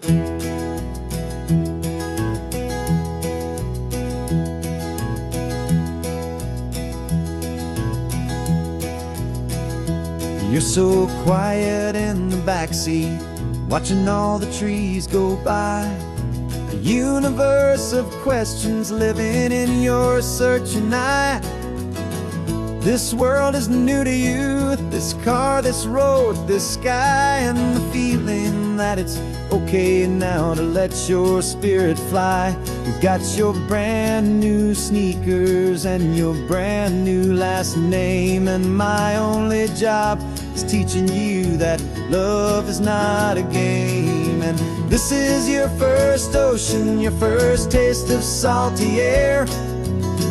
You're so quiet in the backseat, watching all the trees go by. A universe of questions living in your searching eye. This world is new to you, this car, this road, this sky, and the feeling that it's okay now to let your spirit fly. You've got your brand new sneakers and your brand new last name, and my only job is teaching you that love is not a game. And this is your first ocean, your first taste of salty air.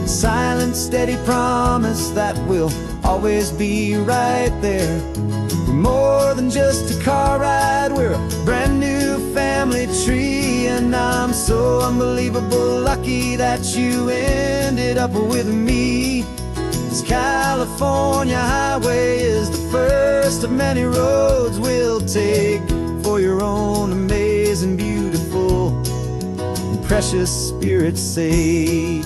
Silent, steady promise that we'll always be right there. We're more than just a car ride, we're a brand new family tree. And I'm so unbelievable lucky that you ended up with me. This California highway is the first of many roads we'll take for your own amazing, beautiful, and precious spirit's sake.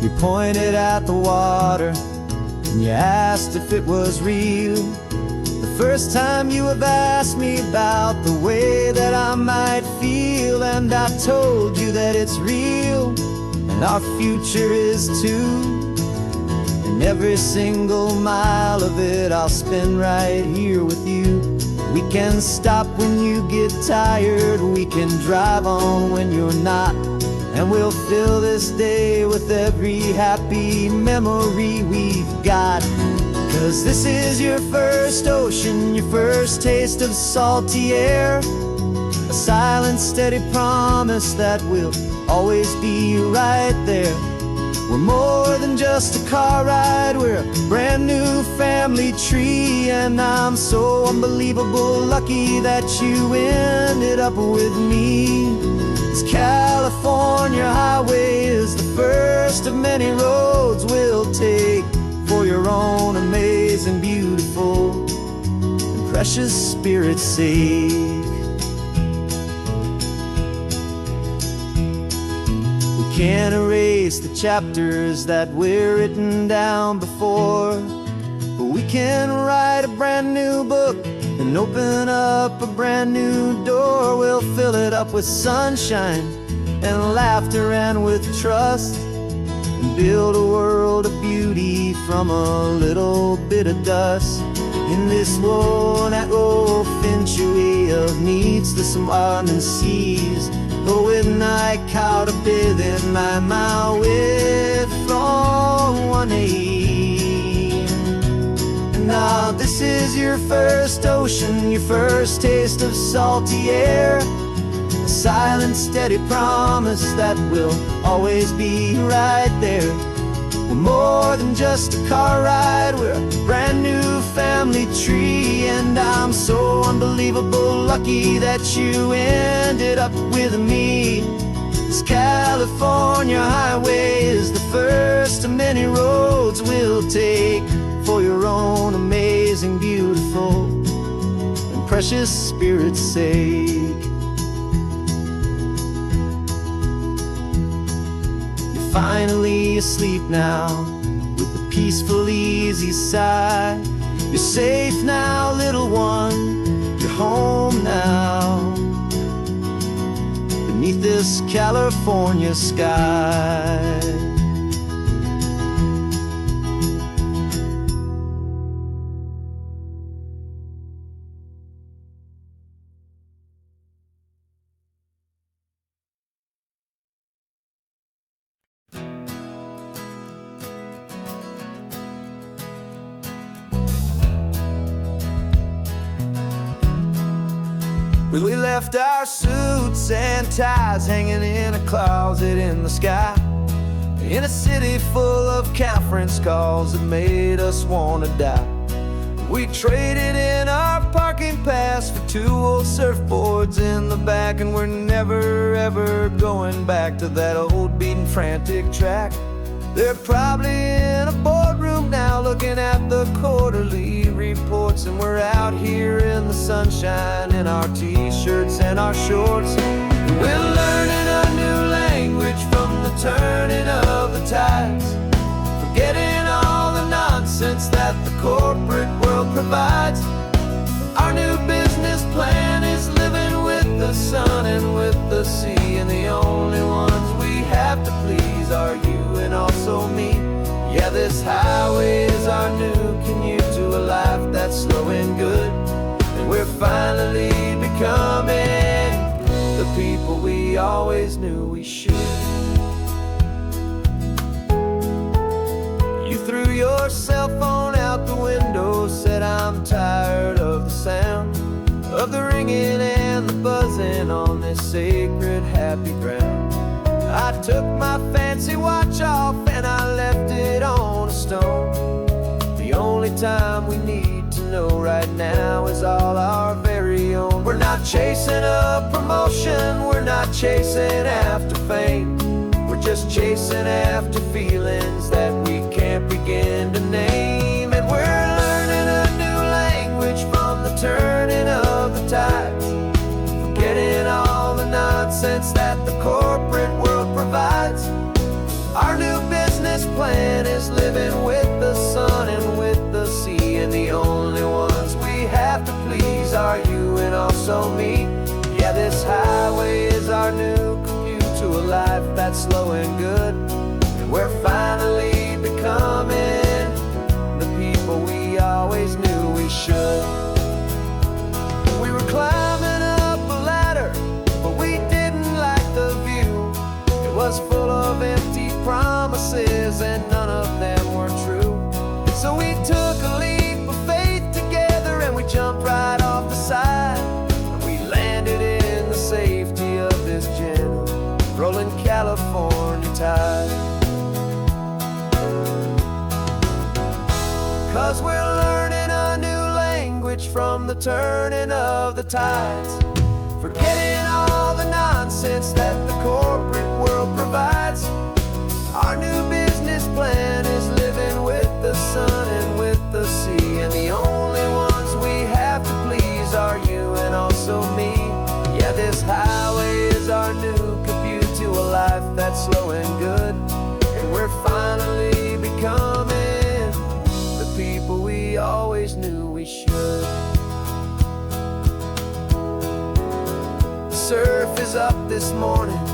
You pointed at the water and you asked if it was real. The first time you have asked me about the way that I might feel, and I told you that it's real and our future is too. And every single mile of it I'll spend right here with you. We can stop when you get tired, we can drive on when you're not, and we'll fill this day with every happy memory we've got. 'Cause this is your first ocean, your first taste of salty air. A silent, steady promise that we'll always be right there. We're more than just a car ride, we're a brand new family tree. And I'm so unbelievable lucky that you ended up with me. This California highway is the first of many roads we'll take for your own amazing, beautiful, and precious spirit's sake. We can't erase the chapters that were written down before, but we can write a brand new book and open up a brand new door. We'll fill it up with sunshine and laughter and with trust, and build a world of beauty from a little bit of dust. In this world that eventually of needs the surrounding seas, but with night caught up in my mouth with from one aim. And now this is your first ocean, your first taste of salty air. A silent, steady promise that we'll always be right there. We're more than just a car ride, we're a brand new family tree. And I'm so unbelievable lucky that you ended up with me. This California highway is the first of many roads we'll take for your own amazing, beautiful, and precious spirit's sake. You're finally asleep now with a peaceful, easy sigh. You're safe now, little one, you're home now, beneath this California sky. Well, we left our suits and ties hanging in a closet in the sky, in a city full of conference calls that made us want to die. We traded in our parking pass for 2 old surfboards in the back, and we're never ever going back to that old beaten frantic track They're probably in a boardroom now looking at the quarterly reports, and we're out here in the sunshine in our t-shirts and our shorts. We're learning a new language from the turning of the tides, forgetting all the nonsense that the corporate world provides. Our new business plan is living with the sun and with the sea, and the only ones we have to please are you and also me. Yeah, this highway is our new commute to a life that's slow and good, and we're finally becoming the people we always knew we should. You threw your cell phone out the window, said I'm tired of the sound of the ringing and the buzzing on this sacred happy ground. I took my fancy watch off and I left it on a stone. The only time we need to know right now is all our very own. We're not chasing a promotion, we're not chasing after fame. We're just chasing after feelings that we can't begin to name. And we're learning a new language from the turning of the tides, forgetting all the nonsense that the corporate world provides. Our new business plan is living with the sun and with the sea, and the only ones we have to please are you and also me. Yeah, this highway is our new commute to a life that's slow and good, and we're finally becoming the people we always knew we should. We were climbing up a ladder, but we didn't like the view. It was full of empty promises and none of them were true. So we took a leap of faith together and we jumped right off the side, and we landed in the safety of this gentle rolling California tide. 'Cause we're learning a new language from the turning of the tides, forgetting all the nonsense that the corporate world provides. Our new business plan is living with the sun and with the sea, and the only ones we have to please are you and also me. Yeah, this highway is our new commute to a life that's slow and good, and we're finally becoming the people we always knew we should. The surf is up this morning,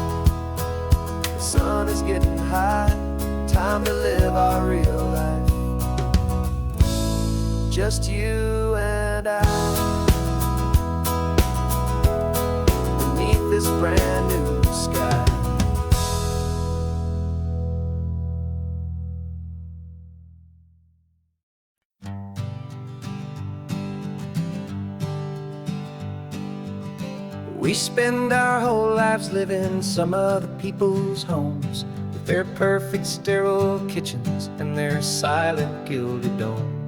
the sun is getting high, time to live our real life, just you and I, beneath this brand new sky. We spend our whole lives living some other people's homes, with their perfect sterile kitchens and their silent gilded domes.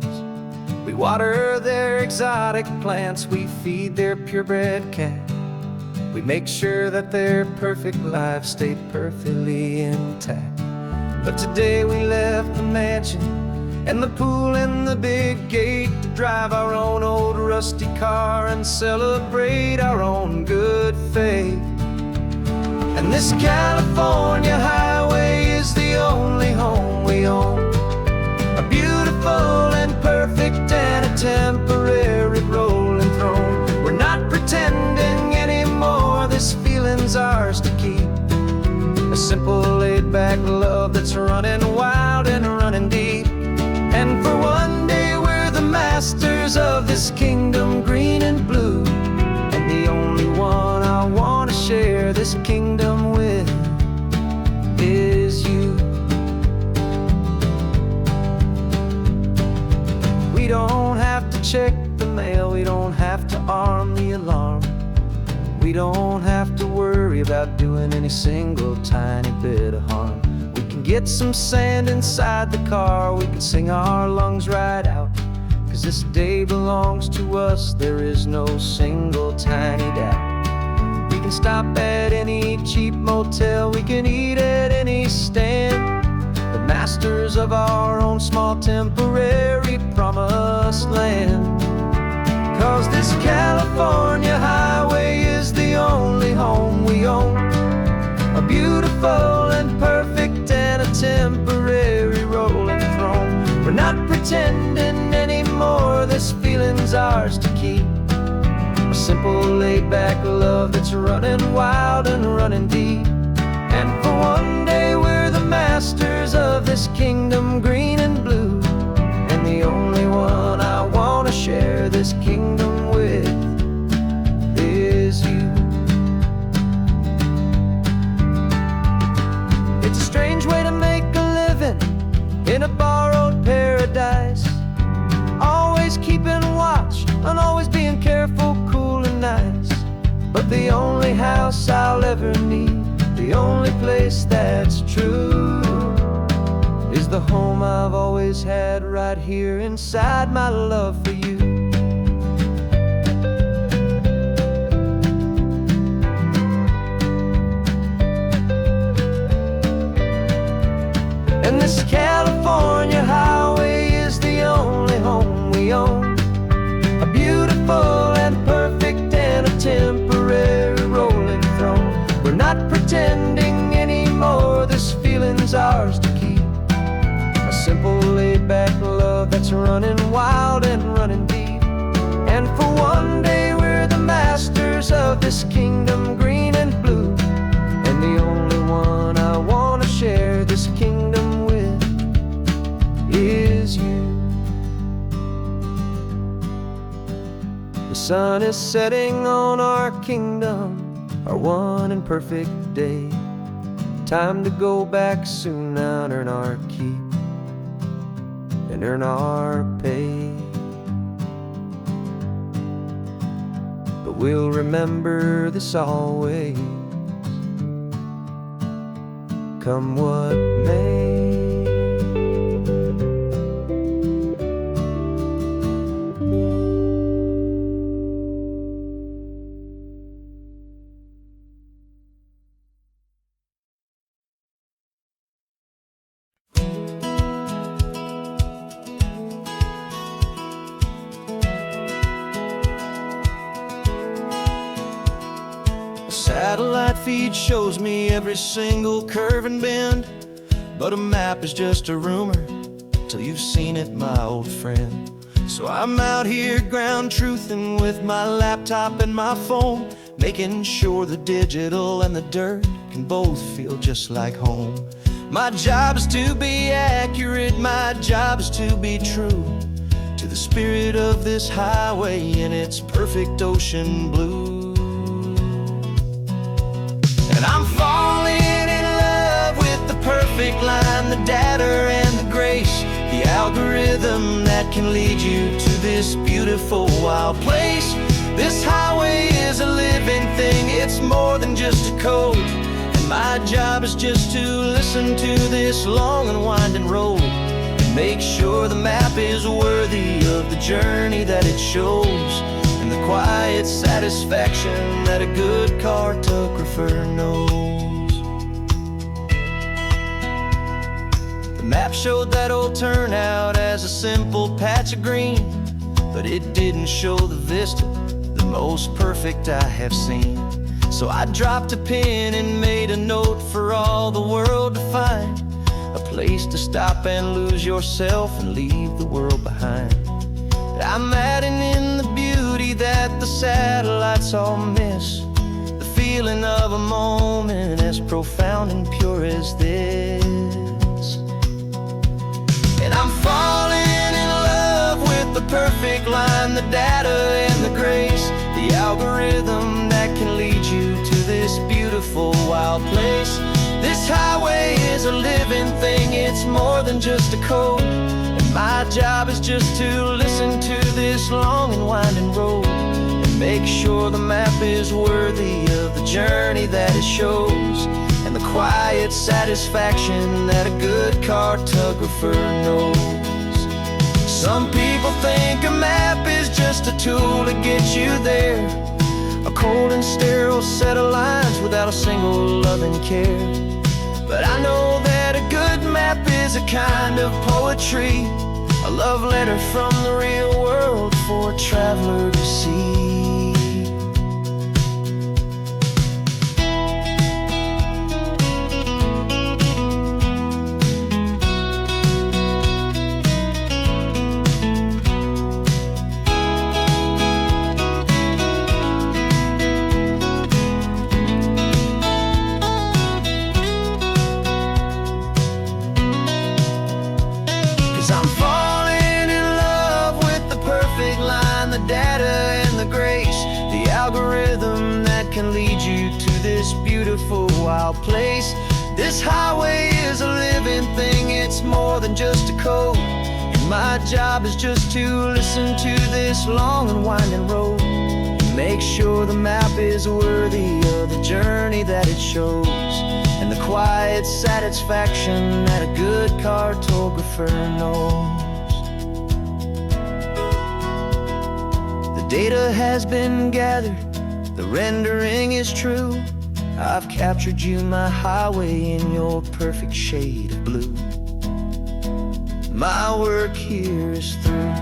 We water their exotic plants, we feed their purebred cat. We make sure that their perfect lives stay perfectly intact. But today we left the mansion and the pool and the big gate to drive our own old rusty car and celebrate our own good faith. And this California highway is the only home we own, a beautiful and perfect and a temporary rolling throne. We're not pretending anymore, this feeling's ours to keep, a simple laid-back love that's running wild and running deep. And for one day we're the masters of this kingdom green and blue, and the only one I want to share this kingdom with is you. We don't have to check the mail, we don't have to arm the alarm, we don't have to worry about doing any single tiny bit of harm. We can get some sand inside the car, we can sing our lungs right out, 'cause this day belongs to us, there is no single tiny doubt. We can stop at any cheap motel, we can eat at any stand, the masters of our own small temporary promised land. 'Cause this California highway is the only home we own, a beautiful and perfect and a temporary rolling throne. We're not pretending anymore, this feeling's ours to keep. A simple laid-back love that's running wild and running deep. And for one day we're the masters of this kingdom green and blue, and the only one I want to share this kingdom with is you. It's a strange way to make a living in a borrowed paradise, always keeping watch and always being careful, cool and nice. But the only house I'll ever need, the only place that's true, is the home I've always had right here inside my love for you. And this California highway is the only home we own, a beautiful and perfect and a temporary rolling throne. We're not pretending anymore, this feeling's ours to keep. A simple laid-back love that's running wild and running deep. And for one day we're the masters of this kingdom green and blue, and the only one I want to share this kingdom with is you. The sun is setting on our kingdom, our one and perfect day. Time to go back soon now and earn our keep and earn our pay. But we'll remember this always, come what may. Satellite feed shows me every single curve and bend, but a map is just a rumor till you've seen it, my old friend. So I'm out here ground truthing with my laptop and my phone, making sure the digital and the dirt can both feel just like home. My job is to be accurate, my job is to be true to the spirit of this highway in its perfect ocean blue. And I'm falling in love with the perfect line, the data and the grace, the algorithm that can lead you to this beautiful wild place. This highway is a living thing, it's more than just a code. And my job is just to listen to this long and winding road and make sure the map is worthy of the journey that it shows, and the quiet satisfaction that a good cartographer knows. The map showed that old turnout as a simple patch of green, but it didn't show the vista, the most perfect I have seen. So I dropped a pin and made a note for all the world to find, a place to stop and lose yourself and leave the world behind. I'm adding in the beauty that the satellites all miss, the feeling of a moment as profound and pure as this. And I'm falling in love with the perfect line, the data and the grace, the algorithm that can lead you to this beautiful wild place. This highway is a living thing, it's more than just a code. My job is just to listen to this long and winding road and make sure the map is worthy of the journey that it shows, and the quiet satisfaction that a good cartographer knows. Some people think a map is just a tool to get you there, a cold and sterile set of lines without a single loving care. But I know that a good map is is a kind of poetry, a love letter from the real world for a traveler to see. 'Cause I'm falling in love with the perfect line, the data and the grace, the algorithm that can lead you to this beautiful wild place. This highway is a living thing, it's more than just a code. And my job is just to listen to this long and winding road, and make sure the map is worthy of the journey that it shows, and the quiet satisfaction that a good cartographer knows. The data has been gathered, the rendering is true. I've captured you, my highway, in your perfect shade of blue. My work here is through.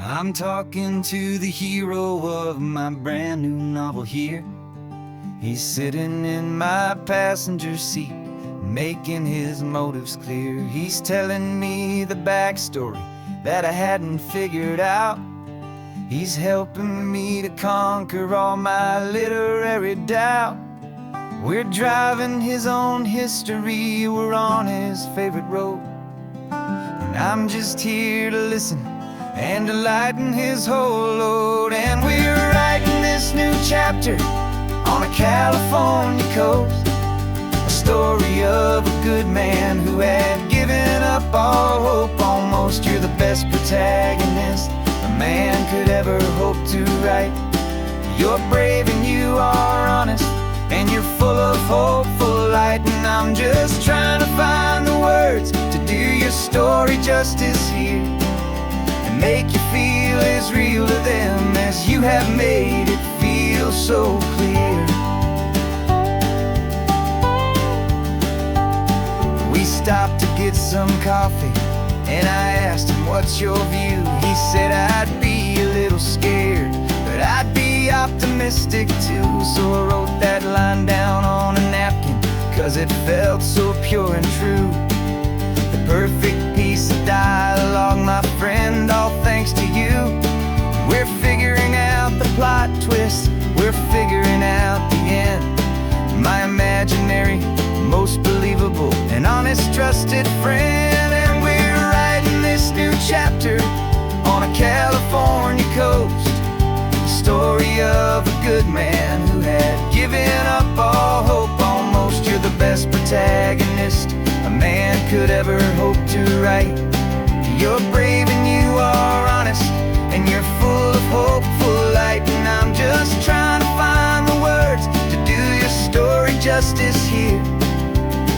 I'm talking to the hero of my brand new novel here. He's sitting in my passenger seat, making his motives clear. He's telling me the backstory that I hadn't figured out. He's helping me to conquer all my literary doubt. We're driving his own history, we're on his favorite road, and I'm just here to listen and to lighten his whole load. And we're writing this new chapter on a California coast, a story of a good man who had given up all hope almost. You're the best protagonist a man could ever hope to write. You're brave and you are honest, and you're full of hopeful light. And I'm just trying to find the words to do your story justice here, make you feel as real to them as you have made it feel so clear. We stopped to get some coffee, and I asked him, what's your view? He said, I'd be a little scared, but I'd be optimistic too. So I wrote that line down on a napkin, 'cause it felt so pure and true. The perfect piece of dialogue, my friend, all thanks to you. We're figuring out the plot twist, we're figuring out the end. My imaginary, most believable and honest trusted friend. And we're writing this new chapter on a California coast, the story of a good man who had given up all hope almost. You're the best protagonist a man could ever hope to write. You're brave and you are honest, and you're full of hopeful light. And I'm just trying to find the words to do your story justice here,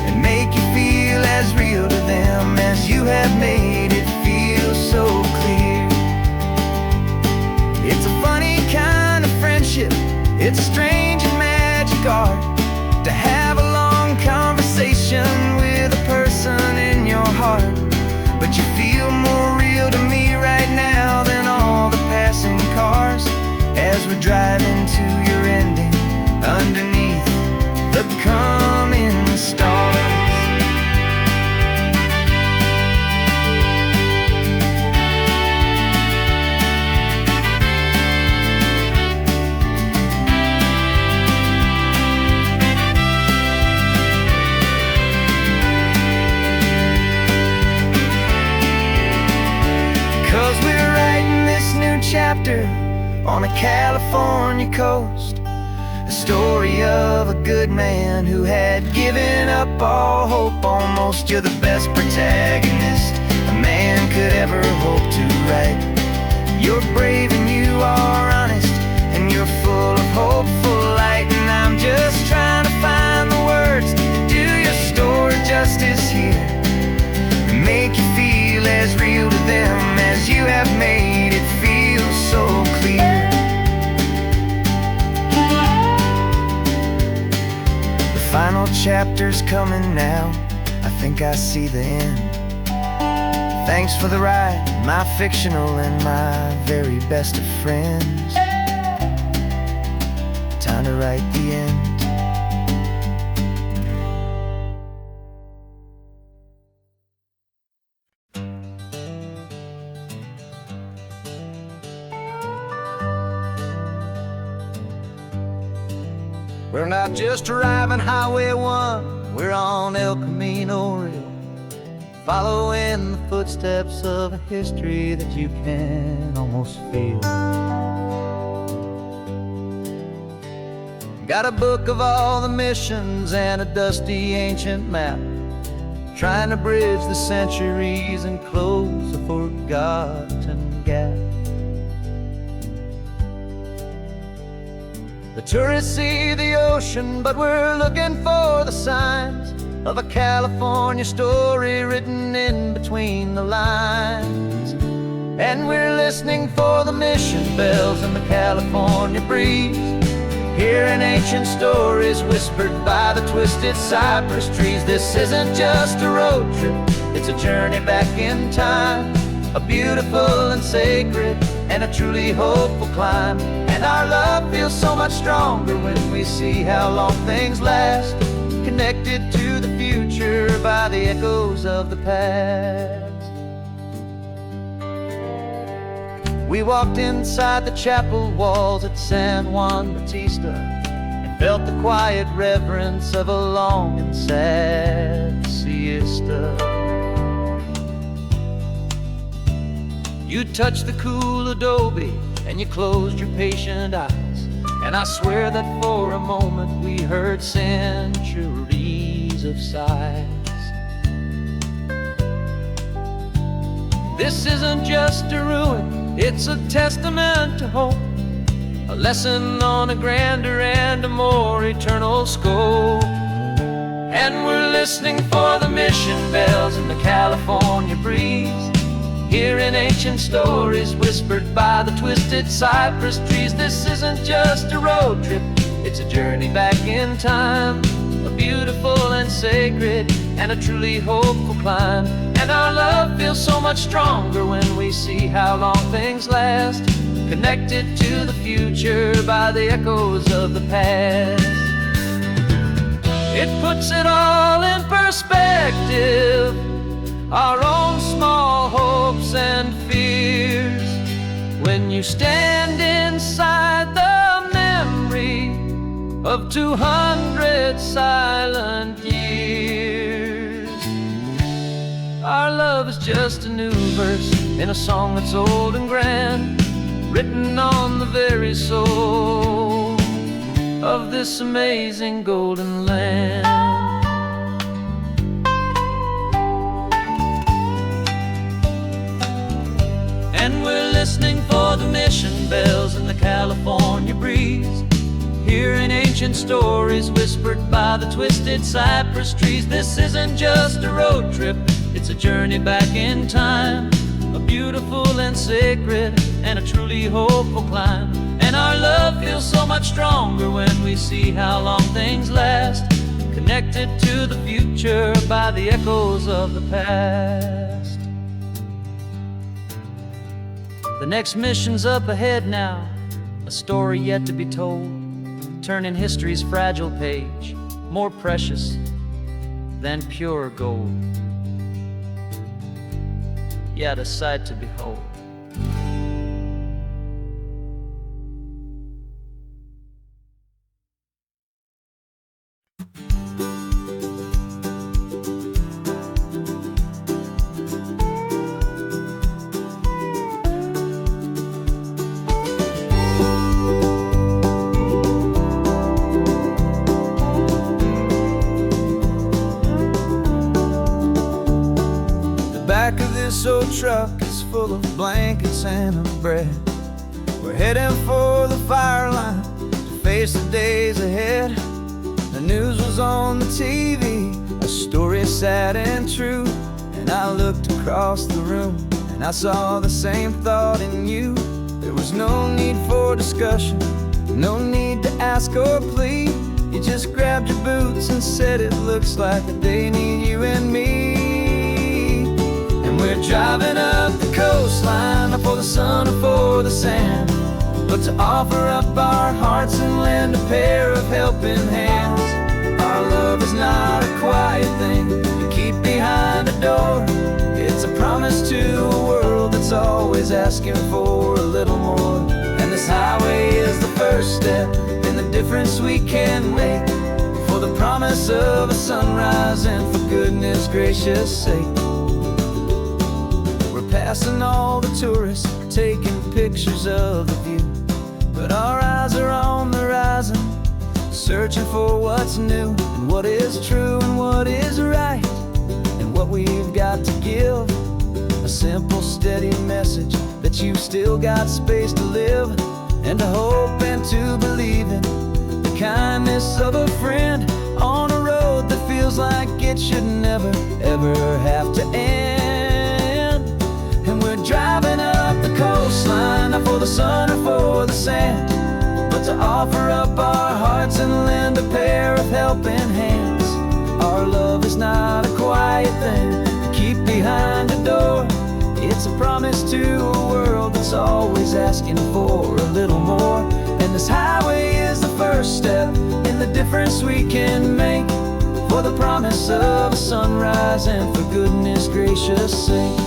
and make you feel as real to them as you have made it feel so clear. It's a funny kind of friendship, it's a strange and magic art to have a long conversation with a person in your heart. But you feel more real to me right now than all the passing cars, as we're driving to your ending underneath the coming stars. 'Cause we're writing this new chapter on a California coast, a story of a good man who had given up all hope almost. You're the best protagonist a man could ever hope to write. You're brave and you are honest, and you're full of hopeful light. And chapter's coming now, I think I see the end. Thanks for the ride, my fictional and my very best of friends. Time to write the end. We're not just driving Highway 1, we're on El Camino Real, following the footsteps of a history that you can almost feel. Got a book of all the missions and a dusty ancient map, trying to bridge the centuries and close a forgotten gap. The tourists see the ocean, but we're looking for the signs of a California story written in between the lines. And we're listening for the mission bells and the California breeze, hearing ancient stories whispered by the twisted cypress trees. This isn't just a road trip, it's a journey back in time, a beautiful and sacred and a truly hopeful climb. And our love feels so much stronger when we see how long things last, connected to the future by the echoes of the past. We walked inside the chapel walls at San Juan Bautista and felt the quiet reverence of a long and sad siesta. You touched the cool adobe and you closed your patient eyes, and I swear that for a moment we heard centuries of sighs. This isn't just a ruin, it's a testament to hope, a lesson on a grander and a more eternal scope. And we're listening for the mission bells and the California breeze, hearing ancient stories whispered by the twisted cypress trees. This isn't just a road trip, it's a journey back in time, a beautiful and sacred and a truly hopeful climb. And our love feels so much stronger when we see how long things last, connected to the future by the echoes of the past. It puts it all in perspective, our own small hopes and fears, when you stand inside the memory of 200 silent years. Our love is just a new verse in a song that's old and grand, written on the very soul of this amazing golden land. And we're listening for the mission bells and the California breeze, hearing ancient stories whispered by the twisted cypress trees. This isn't just a road trip, it's a journey back in time, a beautiful and sacred and a truly hopeful climb. And our love feels so much stronger when we see how long things last, connected to the future by the echoes of the past. The next mission's up ahead now, a story yet to be told, turning history's fragile page more precious than pure gold. Yet a sight to behold. This old truck is full of blankets and a bread. We're heading for the fire line to face the days ahead. The news was on the TV, a story sad and true. And I looked across the room and I saw the same thought in you. There was no need for discussion, no need to ask or plead. You You just grabbed your boots and said it looks like the day need you and me. And we're driving up the coastline, not for the sun or for the sand, but to offer up our hearts and lend a pair of helping hands. Our love is not a quiet thing you keep behind a door. It's a promise to a world that's always asking for a little more. And this highway is the first step in the difference we can make, for the promise of a sunrise and for goodness gracious sake. We're passing all the tourists, taking pictures of the view, but our eyes are on the horizon, searching for what's new, and what is true and what is right, and what we've got to give. A simple, steady message that you've still got space to live, and to hope and to believe in the kindness of a friend on a road that feels like it should never, ever have to end. And we're driving up the coastline, not for the sun or for the sand, but to offer up our hearts and lend a pair of helping hands. Our love is not a quiet thing to keep behind a door. It's a promise to a world that's always asking for a little more. And this highway is the first step in the difference we can make, for the promise of a sunrise and for goodness gracious sake.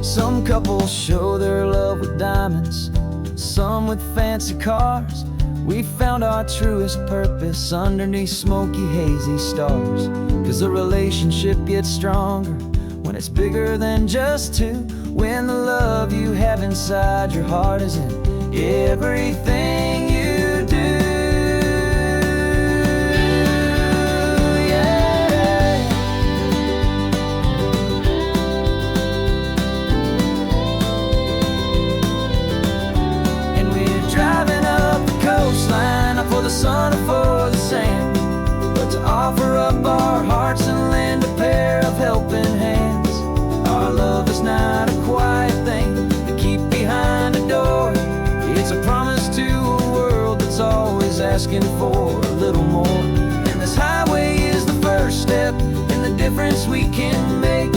Some couples show their love with diamonds, some with fancy cars. We found our truest purpose underneath smoky, hazy stars. 'Cause a relationship gets stronger when it's bigger than just two, when the love you have inside your heart is in everything you do. Yeah. And we're driving up the coastline, not for the sun or for the sand, but to offer up our hearts and lend a pair of helping hands. Our love is not a quiet thing to keep behind a door. It's a promise to a world that's always asking for a little more. And this highway is the first step in the difference we can make,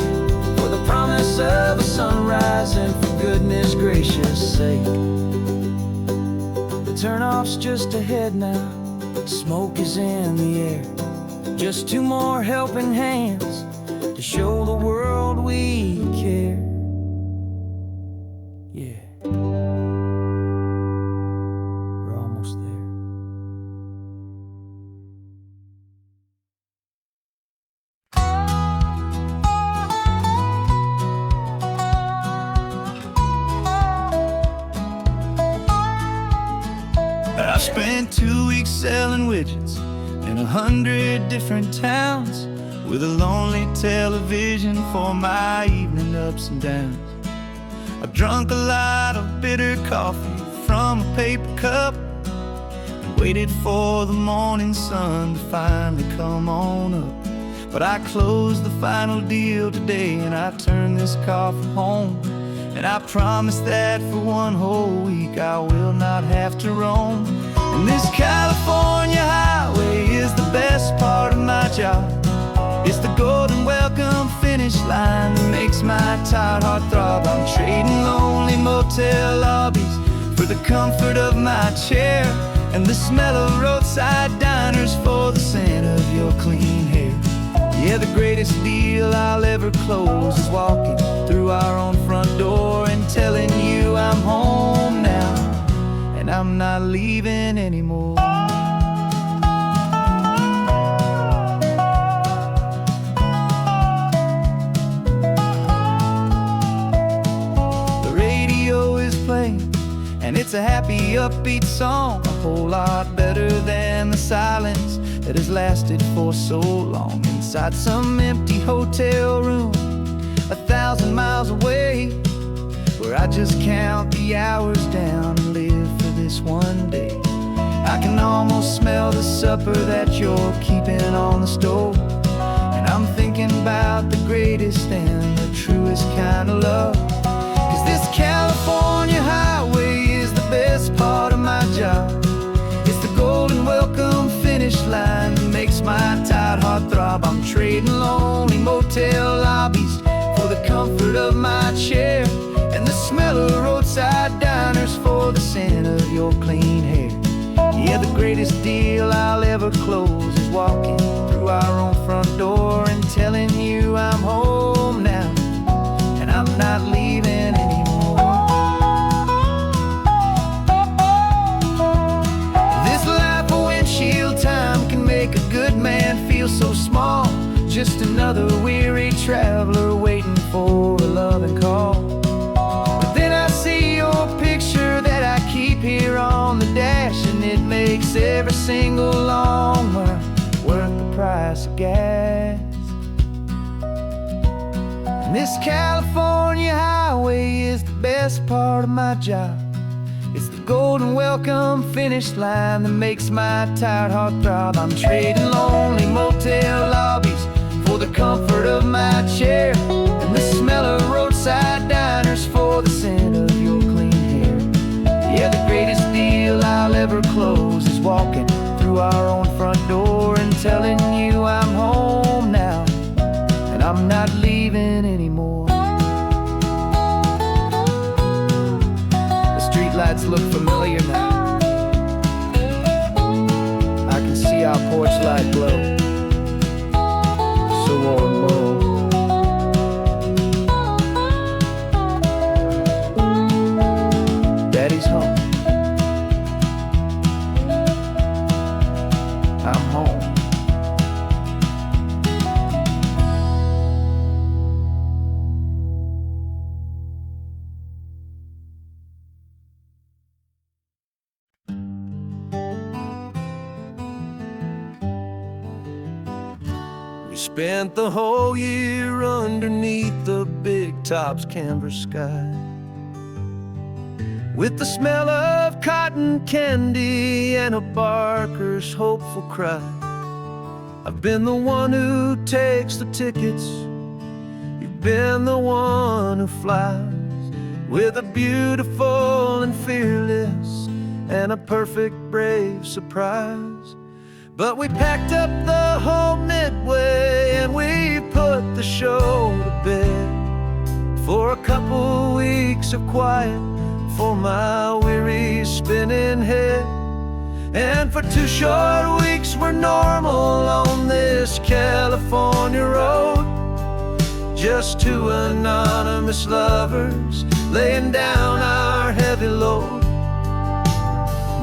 for the promise of a sunrise and for goodness gracious sake. The turnoff's just ahead now, smoke is in the air. Just two more helping hands to show the world we care. Yeah, we're almost there. I spent 2 weeks selling widgets in 100 different towns, with a lonely television for my evening ups and downs. I've drunk a lot of bitter coffee from a paper cup, and waited for the morning sun to finally come on up. But I closed the final deal today, and I turned this car for home. And I promise that for one whole week I will not have to roam. And this California highway is the best part of my job. It's the golden welcome finish line that makes my tired heart throb. I'm trading lonely motel lobbies for the comfort of my chair, and the smell of roadside diners for the scent of your clean hair. Yeah, the greatest deal I'll ever close is walking through our own front door and telling you I'm home now, and I'm not leaving anymore. And it's a happy, upbeat song, a whole lot better than the silence that has lasted for so long. Inside some empty hotel room 1,000 miles away, where I just count the hours down and live for this one day. I can almost smell the supper that you're keeping on the stove, and I'm thinking about the greatest and the truest kind of love. 'Cause this California highway is the best part of my job. It's the golden welcome finish never closes, walking through our own front door and telling you I'm home now, and I'm not leaving anymore. This life of windshield time can make a good man feel so small, just another weary traveler waiting for a loving call. But then I see your picture that I keep here on the dash, and it makes every single long mile worth the price of gas. And this California highway is the best part of my job. It's the golden welcome finish line that makes my tired heart throb. I'm trading lonely motel lobbies for the comfort of my chair, and the smell of roadside diners for the scent of your clean hair. Yeah, the greatest deal I'll ever close is walking through our own front door and telling you I'm home now, and I'm not leaving anymore. The streetlights look familiar now. I can see our porch light glow, so warm, low. Daddy's home. I'm home. We spent the whole year underneath the big top's canvas sky, with the smell of cotton candy and a barker's hopeful cry. I've been the one who takes the tickets, you've been the one who flies, with a beautiful and fearless and a perfect brave surprise. But we packed up the whole Midway and we put the show to bed, for a couple weeks of quiet for my weary spinning head. And for 2 short weeks we're normal on this California road, just 2 anonymous lovers laying down our heavy load.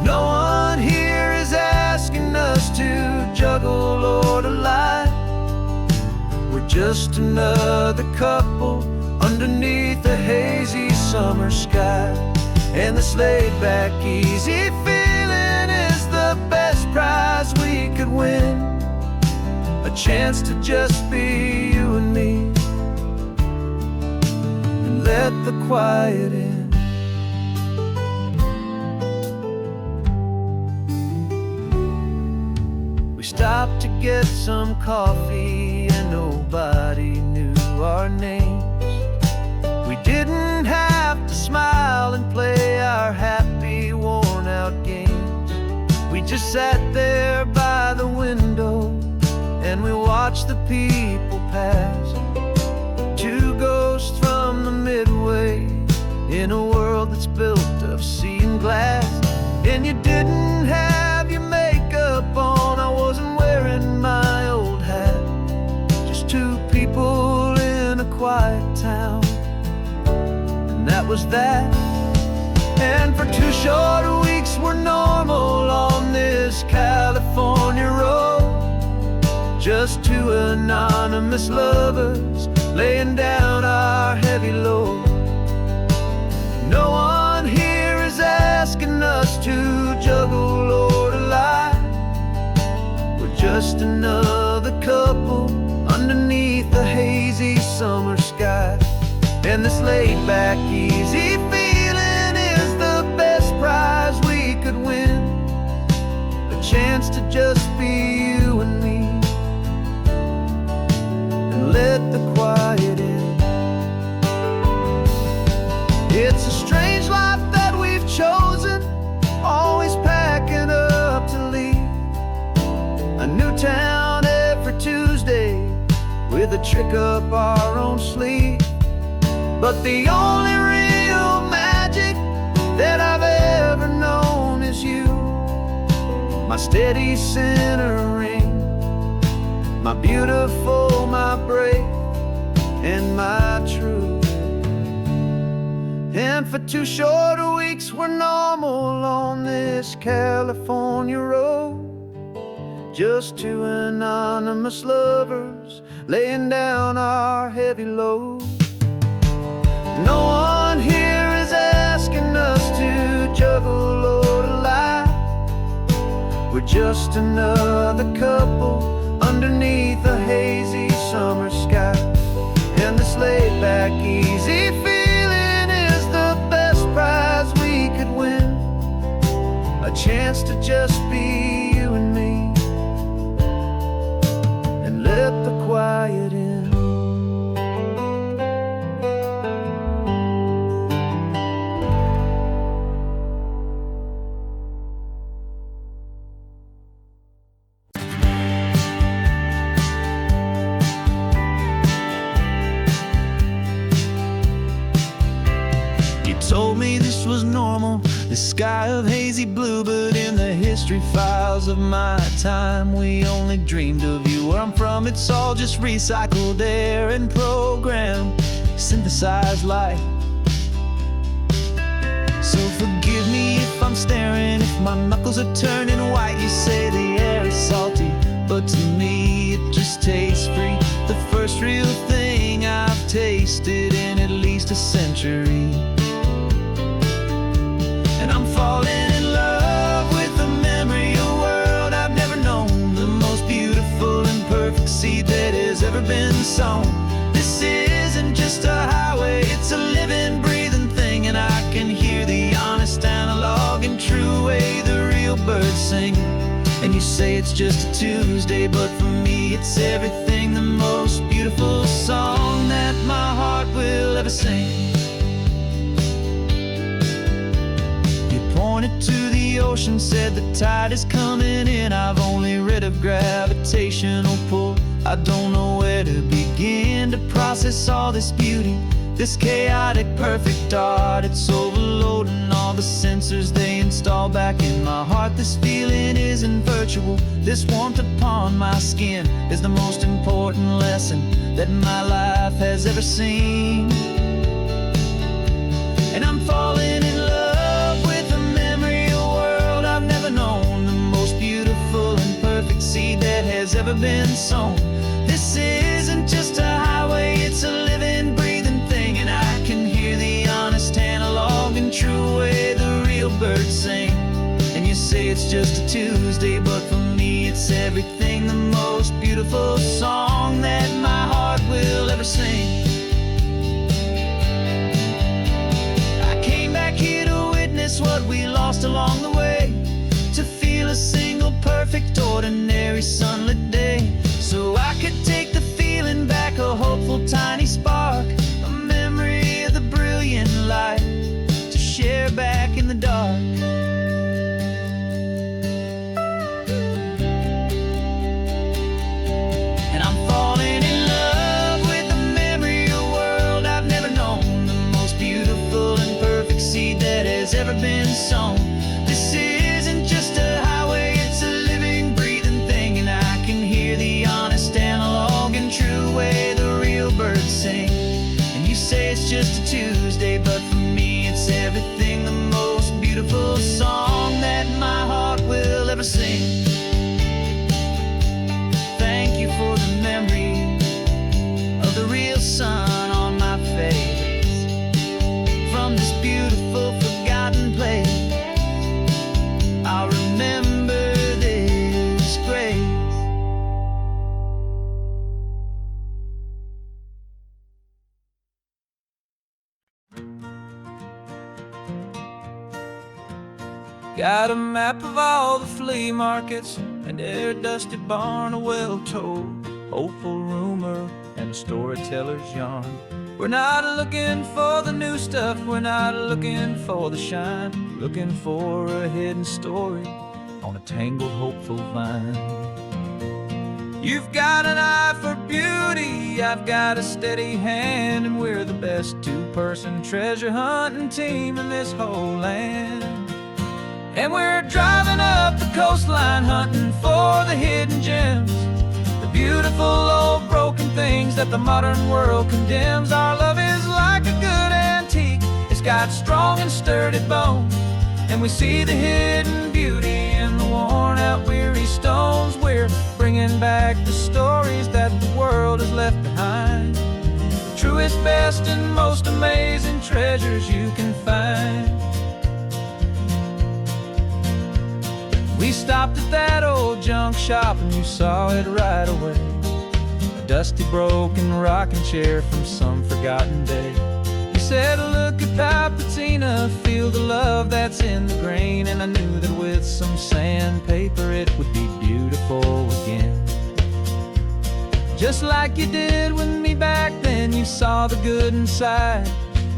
No one here is asking us to juggle or to lie. We're just another couple underneath a hazy summer sky. And this laid-back, easy feeling is the best prize we could win, a chance to just be you and me, and let the quiet in. We stopped to get some coffee and nobody knew our names. We didn't have to smile and play our happy, worn-out games. We just sat there by the window and we watched the people pass, 2 ghosts from the Midway in a world that's built of sea and glass. And you didn't have your makeup on, I wasn't wearing my old hat, just 2 people in a quiet town, and that was that. And for 2 short weeks we're normal on this California road, just 2 anonymous lovers laying down our heavy load. No one here is asking us to juggle or to lie. We're just another couple underneath the hazy summer sky. And this laid-back, easy feeling is the best prize we could win, a chance to just be you and me, and let the quiet in. It's a strange life that we've chosen, always packing up to leave a new town every Tuesday with a trick up our own sleeve. But the only real magic that I've ever known is you, my steady centering, my beautiful, my brave, and my true. And for 2 short weeks we're normal on this California road, just 2 anonymous lovers laying down our heavy load. No one here is asking us to juggle or to lie. We're just another couple underneath a hazy summer sky. And this laid back, easy feeling is the best prize we could win. A chance to just be you and me, and let the quiet in. Told me this was normal, this sky of hazy blue, but in the history files of my time, we only dreamed of you. Where I'm from, it's all just recycled air and programmed, synthesized light. So forgive me if I'm staring, if my knuckles are turning white. You say the air is salty, but to me it just tastes free. The first real thing I've tasted in at least a century. And I'm falling in love with the memory of a world I've never known, the most beautiful and perfect seed that has ever been sown. This isn't just a highway, it's a living, breathing thing, and I can hear the honest, analog, and true way the real birds sing. And you say it's just a Tuesday, but for me it's everything, the most beautiful song that my heart will ever sing. Pointed to the ocean, said the tide is coming in. I've only read of gravitational pull. I don't know where to begin to process all this beauty, this chaotic perfect art. It's overloading all the sensors they install back in my heart. This feeling isn't virtual, this warmth upon my skin is the most important lesson that my life has ever seen. And I'm falling in love seed that has ever been sown. This isn't just a highway, it's a living, breathing thing, and I can hear the honest, analog, and true way the real birds sing. And you say it's just a Tuesday, but for me it's everything, the most beautiful song that my heart will ever sing. I came back here to witness what we lost along the way, to feel a single perfect ordinary sunlit day, so I could take the feeling back, a hopeful tiny spark, a memory of the brilliant light to share back in the dark. And I'm falling in love with the memory of a world I've never known, the most beautiful and perfect seed that has ever been sown. This isn't just a highway, it's a living, breathing thing, and I can hear the honest, analog, and true way the real birds sing. And you say it's just a Tuesday, but for me it's everything, the most beautiful song that my heart will ever sing. Thank you for the memory of the real sun on my face, from this beautiful forgotten place. I'll remember this grace. Got a map of all the flea markets, an air-dusty barn, a well-told, hopeful rumor, and a storyteller's yarn. We're not looking for the new stuff, we're not looking for the shine, looking for a hidden story on a tangled, hopeful vine. You've got an eye for beauty, I've got a steady hand, and we're the best two-person treasure hunting team in this whole land. And we're driving up the coastline hunting for the hidden gems, the beautiful old broken things that the modern world condemns. Our love is like a good antique, it's got strong and sturdy bones, and we see the hidden beauty in the worn out weary stones. We're bringing back the stories that the world has left behind, the truest, best, and most amazing treasures you can find. We stopped at that old junk shop and you saw it right away, a dusty, broken rocking chair from some forgotten day. You said, look at that patina, feel the love that's in the grain. And I knew that with some sandpaper it would be beautiful again. Just like you did with me back then, you saw the good inside,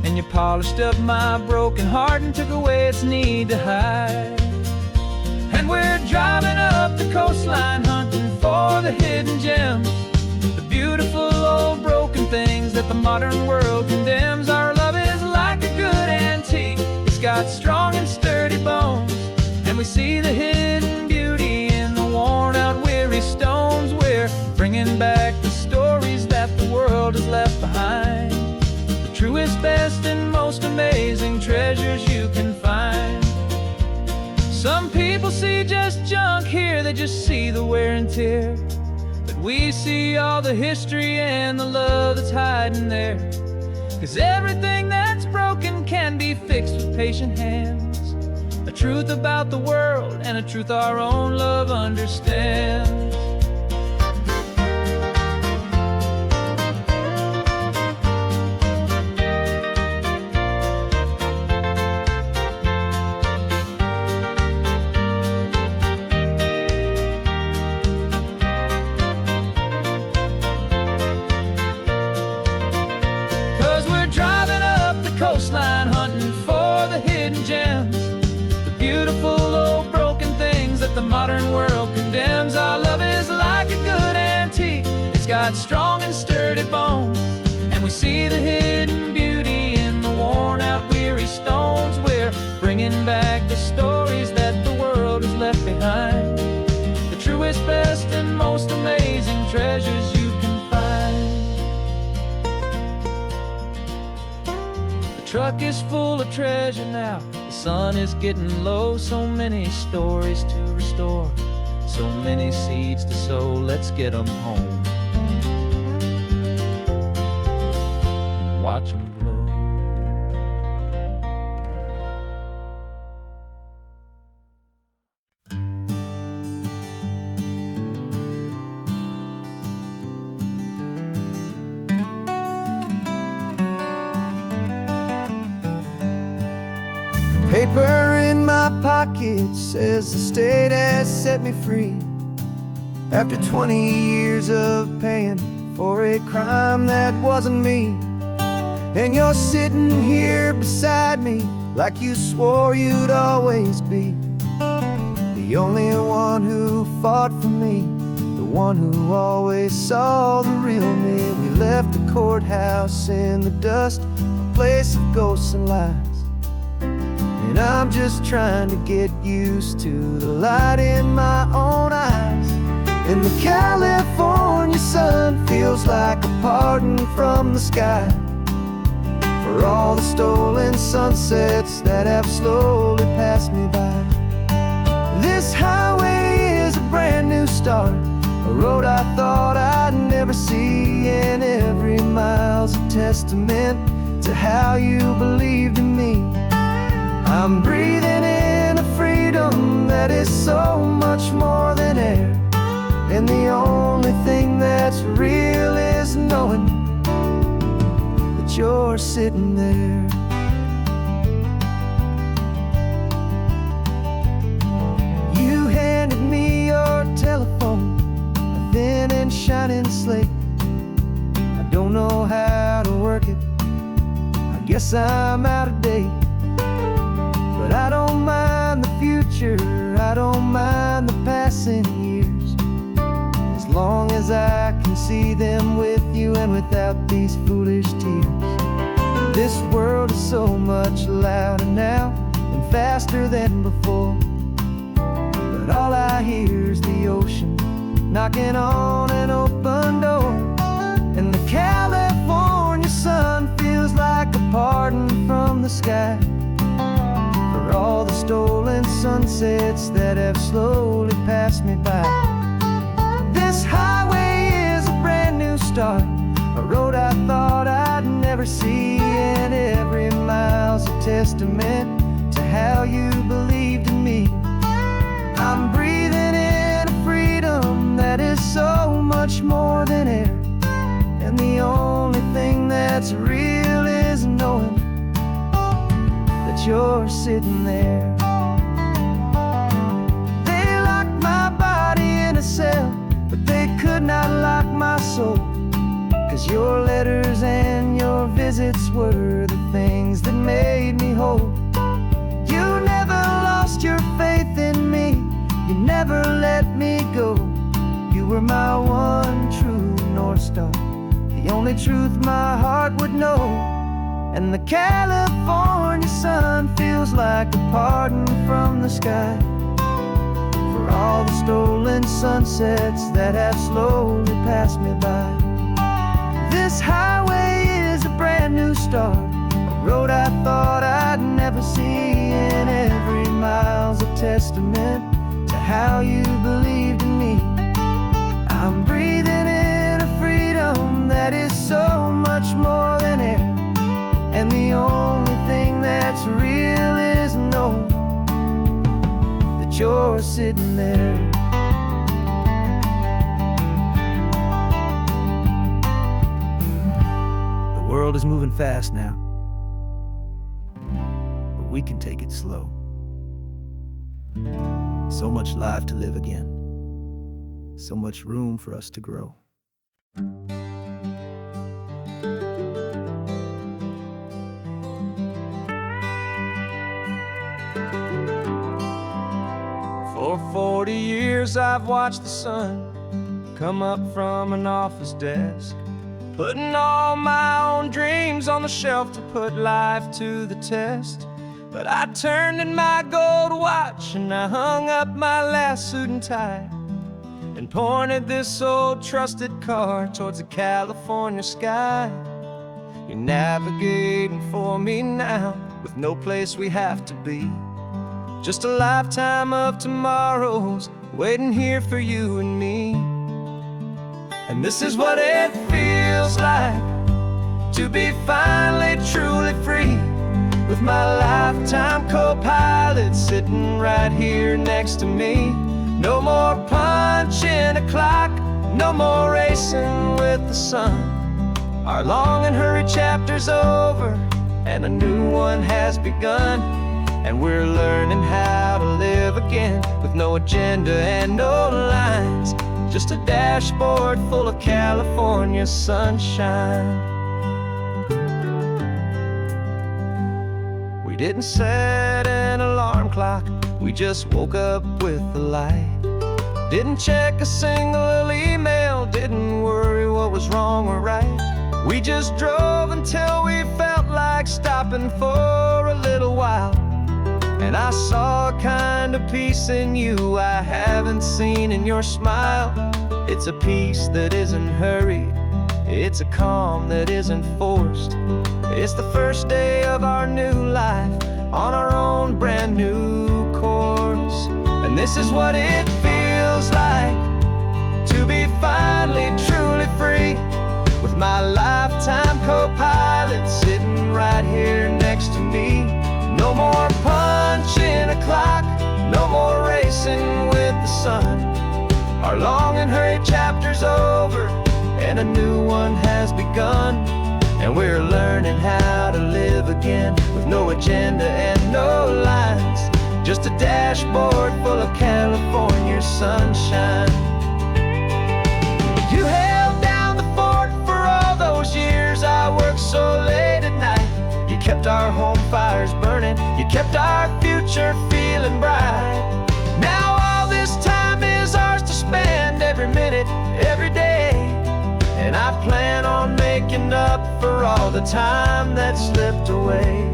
and you polished up my broken heart and took away its need to hide. And we're driving up the coastline hunting for the hidden gems, the beautiful old broken things that the modern world condemns. Our love is like a good antique, it's got strong and sturdy bones, and we see the hidden beauty in the worn out weary stones. We're bringing back the stories that the world has left behind, the truest, best, and most amazing treasures you can find. Some people see just junk here, they just see the wear and tear, but we see all the history and the love that's hiding there. 'Cause everything that's broken can be fixed with patient hands, a truth about the world and a truth our own love understands. 'Cause we're driving up the coastline hunting for the hidden gems, the beautiful old broken things that the modern world condemns. Our love is like a good antique, it's got strong and sturdy bones, and we see the hidden beauty in the worn out weary stones. We're bringing back the stories that the world has left behind, the truest, best, and most amazing treasures you can find. The truck is full of treasure now, the sun is getting low. So many stories to restore, so many seeds to sow. Let's get them home, watch them blow. Paper in my pocket says the state has set me free, after 20 years of paying for a crime that wasn't me. And you're sitting here beside me like you swore you'd always be, the only one who fought for me, the one who always saw the real me. We left the courthouse in the dust, a place of ghosts and lies, and I'm just trying to get used to the light in my own eyes. And the California sun feels like a pardon from the sky for all the stolen sunsets that have slowly passed me by. This highway is a brand new start, a road I thought I'd never see, and every mile's a testament to how you believed in me. I'm breathing in a freedom that is so much more than air, and the only thing that's real is knowing that you're sitting there. You handed me your telephone, a thin and shining slate. I don't know how to work it, I guess I'm out of date. But I don't mind the future, I don't mind the passing years, as long as I can see them with you and without these foolish tears. This world is so much louder now and faster than before. but all I hear is the ocean knocking on an open door. And the California sun feels like a pardon from the sky for all the stolen sunsets that have slowly passed me by. This highway is a brand new start, a road I thought I'd never see, and every mile's a testament to how you believed in me. I'm breathing in a freedom that is so much more than air, and the only thing that's real is knowing that you're sitting there. They locked my body in a cell, but they could not lock my soul, 'cause your letters and your visits were the things that made me whole. You never lost your faith in me, you never let me go. You were my one true North Star, the only truth my heart would know. And the California sun feels like a pardon from the sky for all the stolen sunsets that have slowly passed me by. This highway is a brand new start, a road I thought I'd never see, and every mile's a testament to how you believed in me. I'm breathing in a freedom that is so much more than air, and the only thing that's real is knowing that you're sitting there. The world is moving fast now, but we can take it slow. So much life to live again, so much room for us to grow. For 40 years I've watched the sun come up from an office desk, putting all my own dreams on the shelf to put life to the test. But I turned in my gold watch and I hung up my last suit and tie, and pointed this old trusted car towards the California sky. You're navigating for me now, with no place we have to be, just a lifetime of tomorrows waiting here for you and me. And this is what it feels like to be finally truly free, with my lifetime co-pilot sitting right here next to me. No more punching a clock, no more racing with the sun. Our long and hurried chapter's over, and a new one has begun. And we're learning how to live again, with no agenda and no lines, just a dashboard full of California sunshine. We didn't set an alarm clock, we just woke up with the light. Didn't check a single email, didn't worry what was wrong or right. We just drove until we felt like stopping for a little while. And I saw a kind of peace in you I haven't seen in your smile. It's a peace that isn't hurried, it's a calm that isn't forced. It's the first day of our new life on our own brand new course. And this is what it feels like to be finally truly free, with my lifetime co-pilot sitting right here next to me. No more punching a clock, no more racing with the sun. Our long and hurried chapter's over, and a new one has begun. And we're learning how to live again, with no agenda and no lines, just a dashboard full of California sunshine. You held down the fort for all those years I worked so late at night. You kept our home fires burning, you kept our future feeling bright. Now all this time is ours to spend, every minute, every day. And I plan on making up for all the time that slipped away.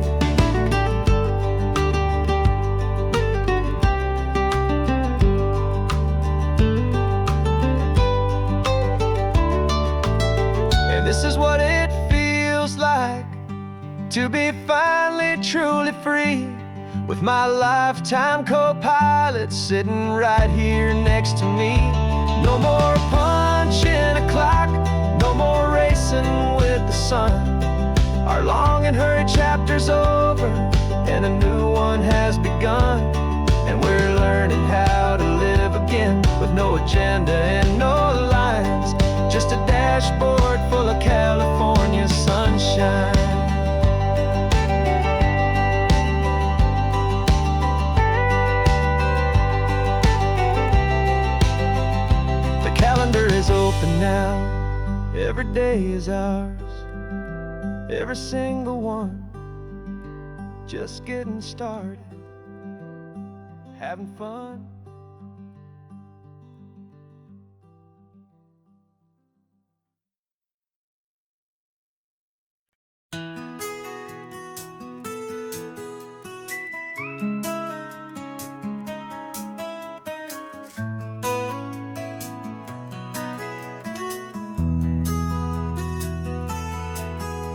to be finally truly free, with my lifetime co-pilot sitting right here next to me. No more punching a clock, no more racing with the sun. Our long and hurried chapter's over, and a new one has begun. And we're learning how to live again, with no agenda and no lines, just a dashboard full of California sunshine. The calendar is open now, every day is ours, every single one, just getting started, having fun.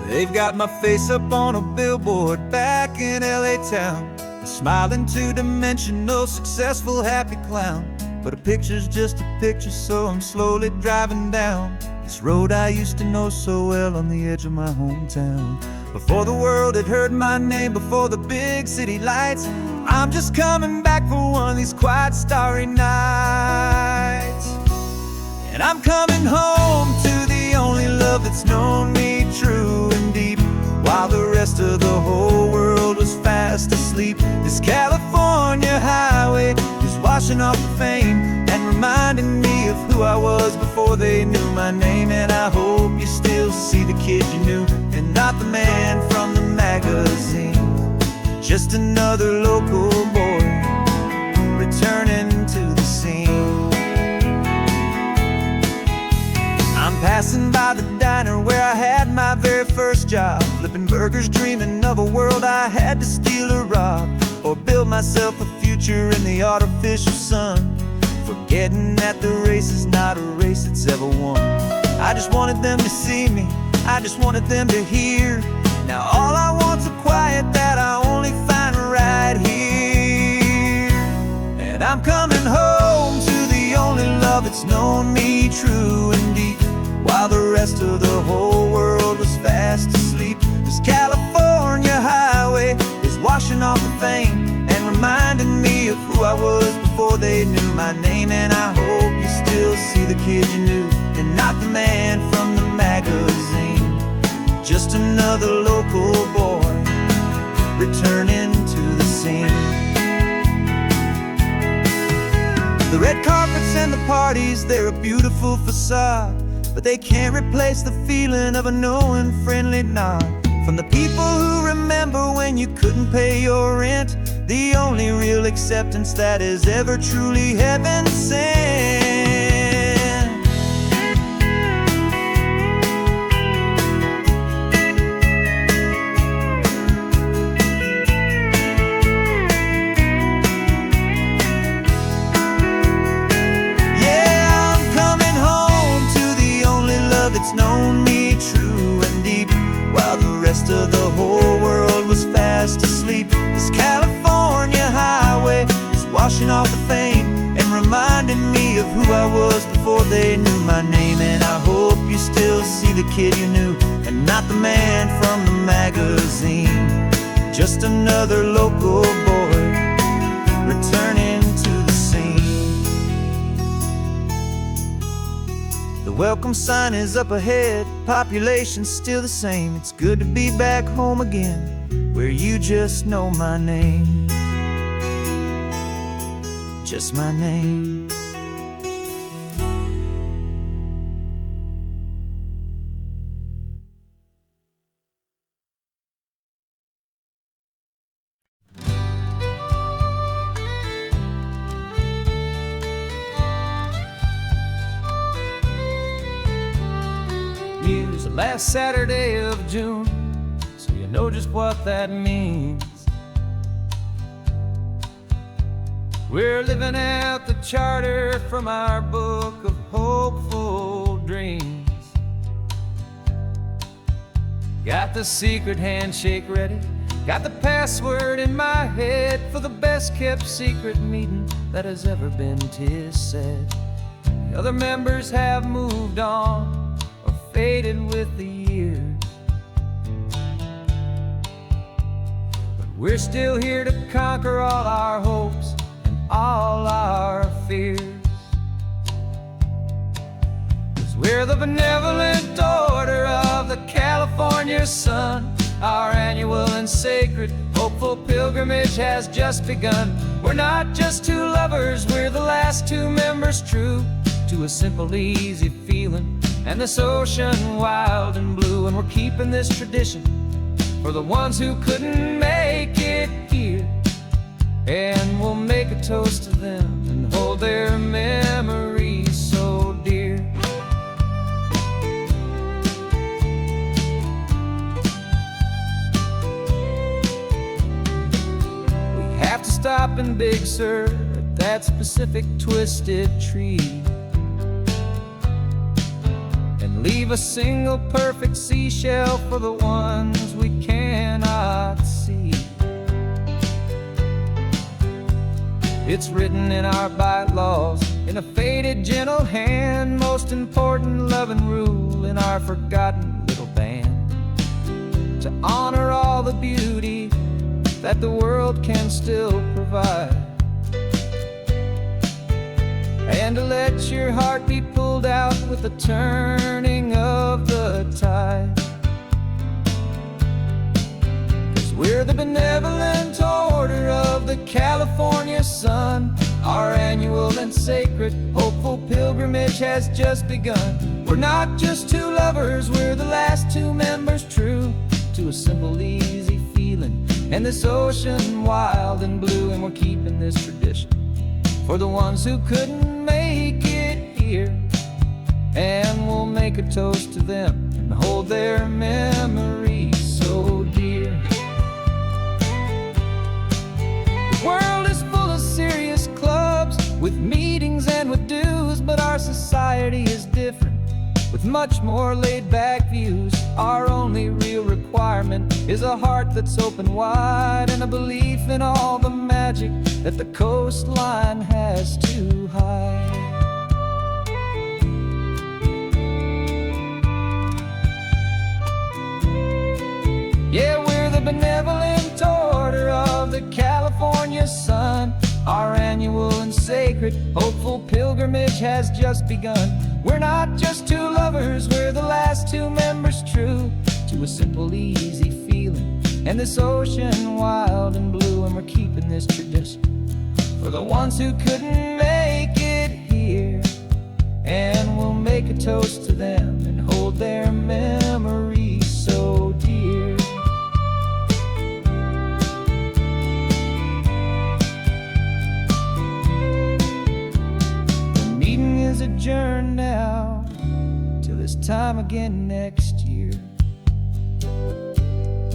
They've got my face up on a billboard back in LA town, smiling two-dimensional, successful, happy clown. But a picture's just a picture, so I'm slowly driving down this road I used to know so well on the edge of my hometown. Before the world had heard my name, before the big city lights, I'm just coming back for one of these quiet, starry nights. And I'm coming home to the only love that's known me true and deep, while the rest of the whole world was fast asleep. This California highway is washing off the fame and reminding me of who I was before they knew my name. And I hope you still see the kid you knew, and not the man from the magazine. Just another local boy returning to the scene. I'm passing by the diner where I had my very first job, flipping burgers, dreaming of a world I had to steal or rob, or build myself a future in the artificial sun, forgetting that the race is not a race that's ever won. I just wanted them to see me, I just wanted them to hear. Now all I want's a quiet that I only find right here. And I'm coming home to the only love that's known me true and deep, while the rest of the whole world was fast asleep. This California highway is washing off the fame and reminding me of who I was before they knew my name. And I hope you still see the kid you knew, and not the man from the magazine. Just another local boy returning to the scene. The red carpets and the parties, they're a beautiful facade, but they can't replace the feeling of a knowing, friendly nod from the people who remember when you couldn't pay your rent. The only real acceptance that is ever truly heaven sent. Yeah, I'm coming home to the only love that's known me true and deep, while the rest of the whole world was fast asleep. This California highway is washing off the fame and reminding me of who I was before they knew my name. And I hope you still see the kid you knew, and not the man from the magazine. Just another local boy returning to the scene. The welcome sign is up ahead, population's still the same. It's good to be back home again, where you just know my name. Just my name. Use the last Saturday of June, so you know just what that means. We're living out the charter from our book of hopeful dreams. Got the secret handshake ready, got the password in my head for the best kept secret meeting that has ever been, 'tis said. The other members have moved on or faded with the years, but we're still here to conquer all our hopes and all our fears. 'Cause we're the benevolent order of the California sun. Our annual and sacred hopeful pilgrimage has just begun. We're not just two lovers, we're the last two members true to a simple, easy feeling and this ocean wild and blue. And we're keeping this tradition for the ones who couldn't make it here, and we'll make a toast to them and hold their memories so dear. We have to stop in Big Sur at that specific twisted tree and leave a single perfect seashell for the ones we cannot see. It's written in our bylaws in a faded gentle hand, most important loving rule in our forgotten little band, to honor all the beauty that the world can still provide, and to let your heart be pulled out with the turning of the tide. 'Cause we're the benevolent order of the California sun. Our annual and sacred hopeful pilgrimage has just begun. We're not just two lovers, we're the last two members true to a simple, easy feeling and this ocean wild and blue. And we're keeping this tradition for the ones who couldn't make it here, and we'll make a toast to them and hold their memories so dear. The world is full of serious clubs with meetings and with dues, but our society is different with much more laid-back views. Our only real requirement is a heart that's open wide and a belief in all the magic that the coastline has to hide. Yeah, we're the benevolent order of the California sun. Our annual and sacred hopeful pilgrimage has just begun. We're not just two lovers, we're the last two members true to a simple, easy feeling and this ocean wild and blue. And we're keeping this tradition for the ones who couldn't make it here, and we'll make a toast to them and hold their memories so dear. The meeting is adjourned now till this time again next year.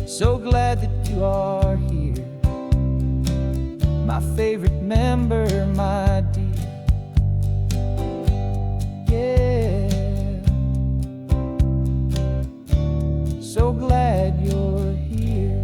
So glad that you are here, my favorite member, my dear. Yeah, so glad you're here.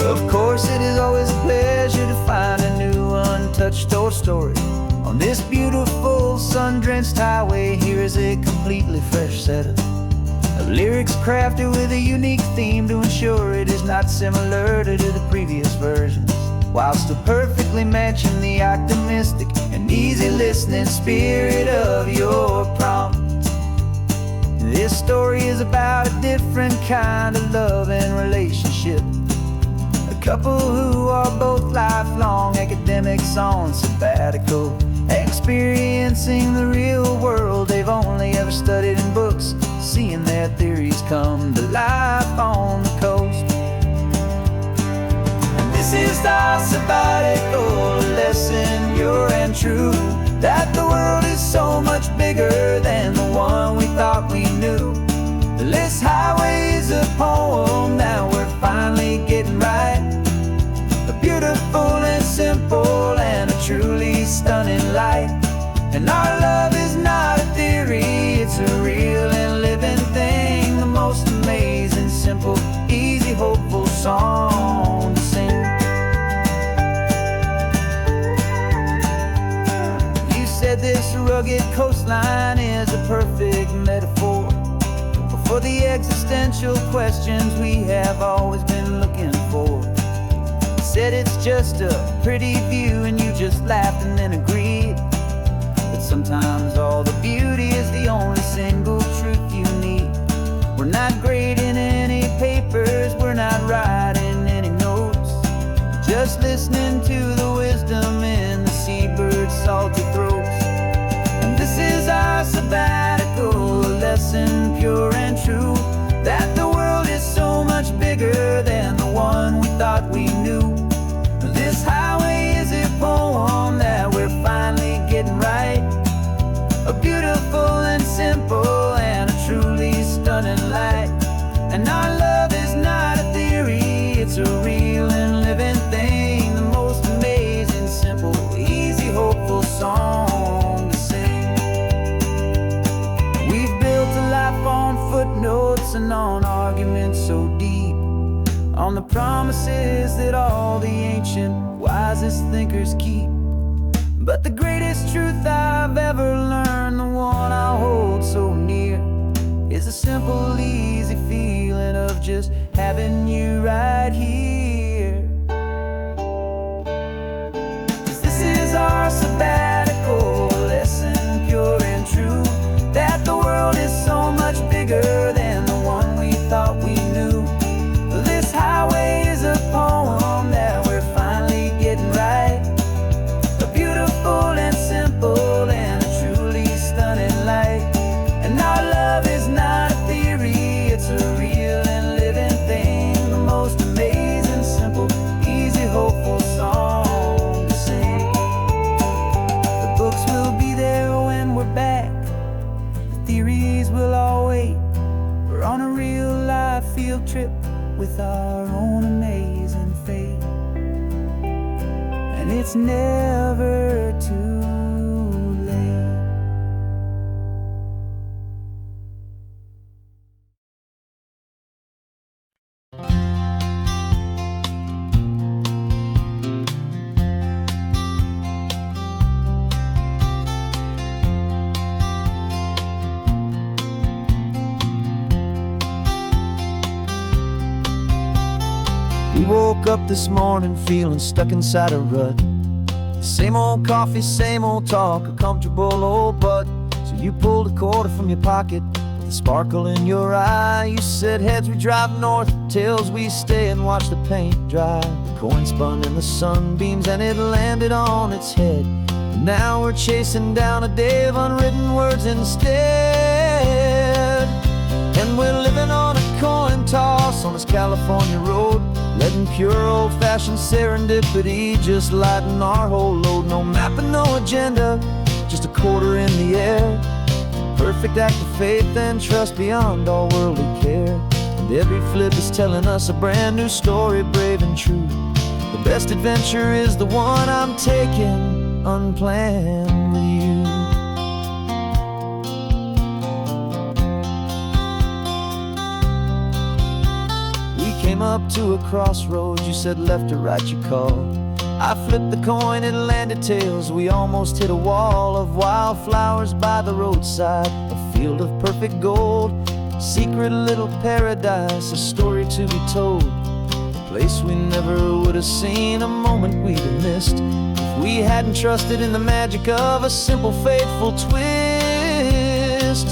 Of course, it is always a pleasure to find a new untouched old story. On this beautiful sun-drenched highway, here is a completely fresh set of lyrics crafted with a unique theme to ensure it is not similar to the previous versions, while still perfectly matching the optimistic and easy listening spirit of your prompt. This story is about a different kind of love and relationship. A couple who are both lifelong academics on sabbatical, experiencing the real world they've only ever studied in books, seeing their theories come to life on the coast. And this is our sabbatical lesson, pure and true, that the world is so much bigger than the one we thought we knew. This highway is a poem that we're finally getting right. A beautiful and simple and a truly stunning light. And our love is not a theory, it's a real and living thing. The most amazing, simple, easy, hopeful song to sing. You said this rugged coastline is a perfect metaphor for the existential questions we have always been looking for. You said it's just a pretty view and you just laughed and then agreed. Sometimes all the beauty is the only single truth you need. We're not grading any papers, we're not writing any notes, just listening to the wisdom in the seabird's salty throats. And this is our sabbatical, a lesson pure and true, that the world is so much bigger than the one we thought we knew. This highway is a poem that we're finally getting right. A beautiful and simple and a truly stunning light. And our love is not a theory, it's a real and living thing. The most amazing, simple, easy, hopeful song to sing. We've built a life on footnotes and on arguments so deep, on the promises that all the ancient, wisest thinkers keep. But the greatest truth I've ever learned, the one I hold so near, is a simple, easy feeling of just having you right here. 'Cause this is our sabbatical, lesson pure and true, that the world is so much bigger than the one we thought we knew. This highway is a poem that we're finally getting right. And simple and a truly stunning light. And our love is not a theory, it's a real and living thing. The most amazing, simple, easy, hopeful song to sing. The books will be there when we're back, the theories will all wait. We're on a real life field trip with our own amazing fate. And it's never too late. We woke up this morning feeling stuck inside a rut. Same old coffee, same old talk, a comfortable old butt. So you pulled a quarter from your pocket with a sparkle in your eye. You said heads we drive north, tails we stay and watch the paint dry. The coin spun in the sunbeams and it landed on its head. And now we're chasing down a day of unwritten words instead. And we're living on a coin toss on this California road, letting pure old-fashioned serendipity just lighten our whole load. No map and no agenda, just a quarter in the air. Perfect act of faith and trust beyond all worldly care. And every flip is telling us a brand new story, brave and true. The best adventure is the one I'm taking unplanned with you. Came up to a crossroads, you said left or right you called. I flipped the coin, it landed tails. We almost hit a wall of wildflowers by the roadside, a field of perfect gold, secret little paradise, a story to be told. A place we never would have seen, a moment we'd have missed if we hadn't trusted in the magic of a simple, faithful twist.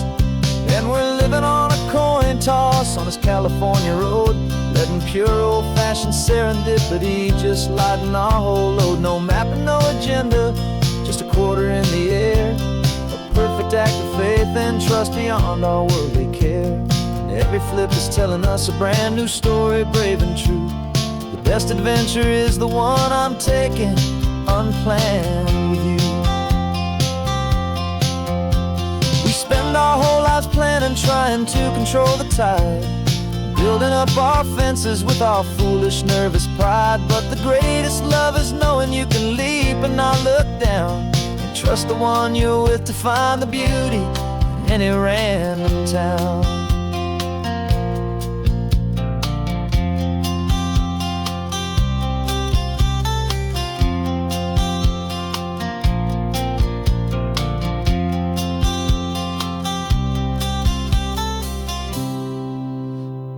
And we're living on a coin toss on this California road, letting pure old-fashioned serendipity just lighten our whole load. No map and no agenda, just a quarter in the air. A perfect act of faith and trust beyond our worldly care. And every flip is telling us a brand new story, brave and true. The best adventure is the one I'm taking unplanned with you. We spend our whole lives planning, trying to control the tide, building up our fences with our foolish, nervous pride. But the greatest love is knowing you can leap and not look down, and trust the one you're with to find the beauty in any random town.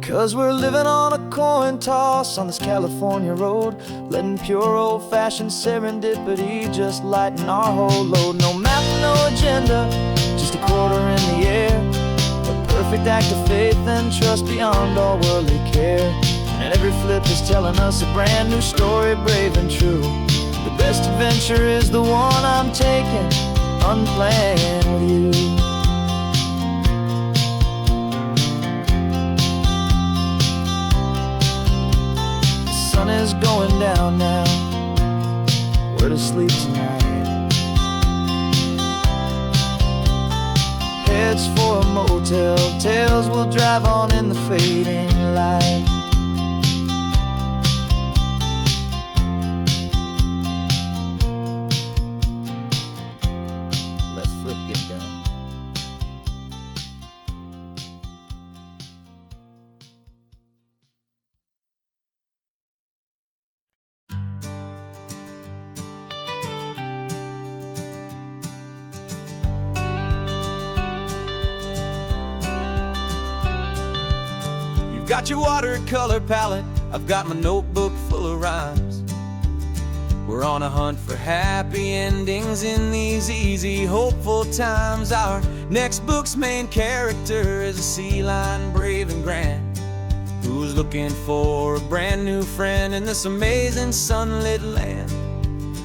'Cause we're living on a coin toss on this California road, letting pure old-fashioned serendipity just lighten our whole load. No map, no agenda, just a quarter in the air, a perfect act of faith and trust beyond all worldly care. And every flip is telling us a brand new story, brave and true. The best adventure is the one I'm taking, unplanned with you. The sun is going down now, we're to sleep tonight. Heads for a motel, tails will drive on in the fading light. Let's flip get down. Got your watercolor palette, I've got my notebook full of rhymes. We're on a hunt for happy endings in these easy, hopeful times. Our next book's main character is a sea lion, brave and grand, who's looking for a brand new friend in this amazing sunlit land.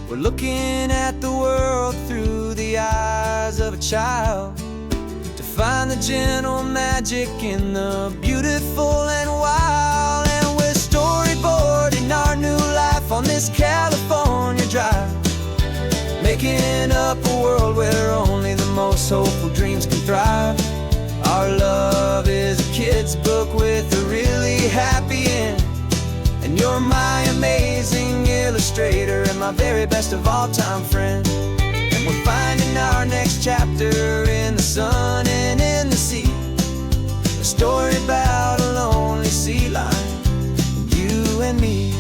We're looking at the world through the eyes of a child, find the gentle magic in the beautiful and wild. And we're storyboarding our new life on this California drive, making up a world where only the most hopeful dreams can thrive. Our love is a kid's book with a really happy end, and you're my amazing illustrator and my very best of all time friend. We're finding our next chapter in the sun and in the sea, a story about a lonely sea lion, you and me.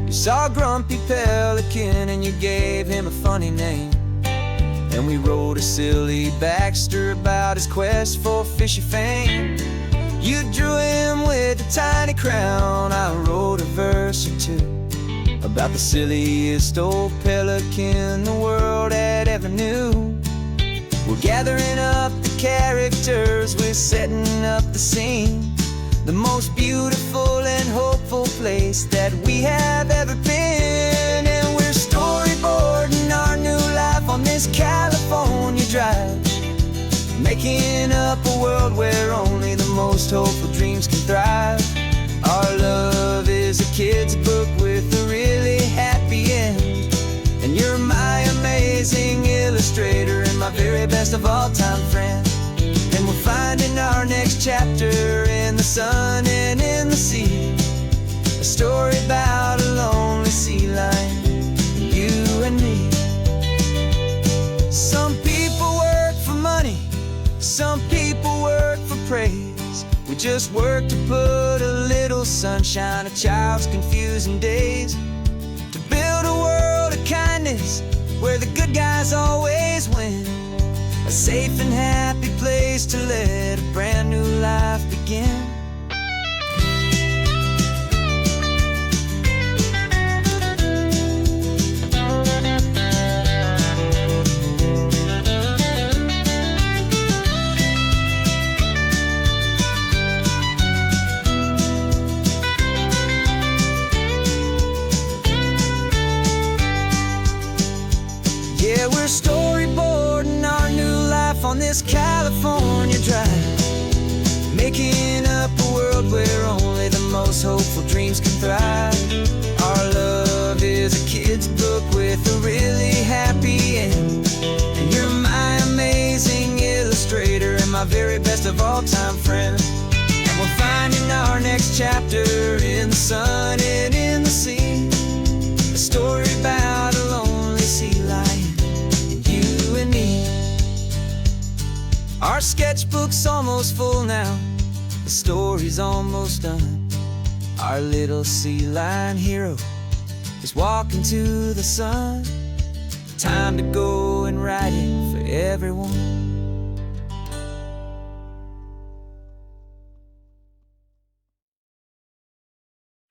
You saw a grumpy pelican and you gave him a funny name, and we wrote a silly Baxter about his quest for fishy fame. You drew him with a tiny crown, I wrote a verse or two about the silliest old pelican the world had ever knew. We're gathering up the characters, we're setting up the scene, the most beautiful and hopeful place that we have ever been. And we're storyboarding our new life on this California drive, making up a world where only the most hopeful dreams can thrive. Our love is a kid's book with a really happy end, and you're my amazing illustrator and my very best of all time friend. And we're finding our next chapter in the sun and in the sea, a story about a lonely sea lion, you and me. Some people work for money, some people work for praise. We just work to put a little sunshine in a child's confusing days, to build a world of kindness where the good guys always win, a safe and happy place to let a brand new life begin. Yeah, we're storyboarding our new life on this California drive, making up a world where only the most hopeful dreams can thrive. Our love is a kid's book with a really happy end, and you're my amazing my very best of all time friend. And we're finding our next chapter in the sun and in the sea. A story about a lonely sea lion and you and me. Our sketchbook's almost full now, the story's almost done. Our little sea lion hero is walking to the sun. Time to go and write it for everyone.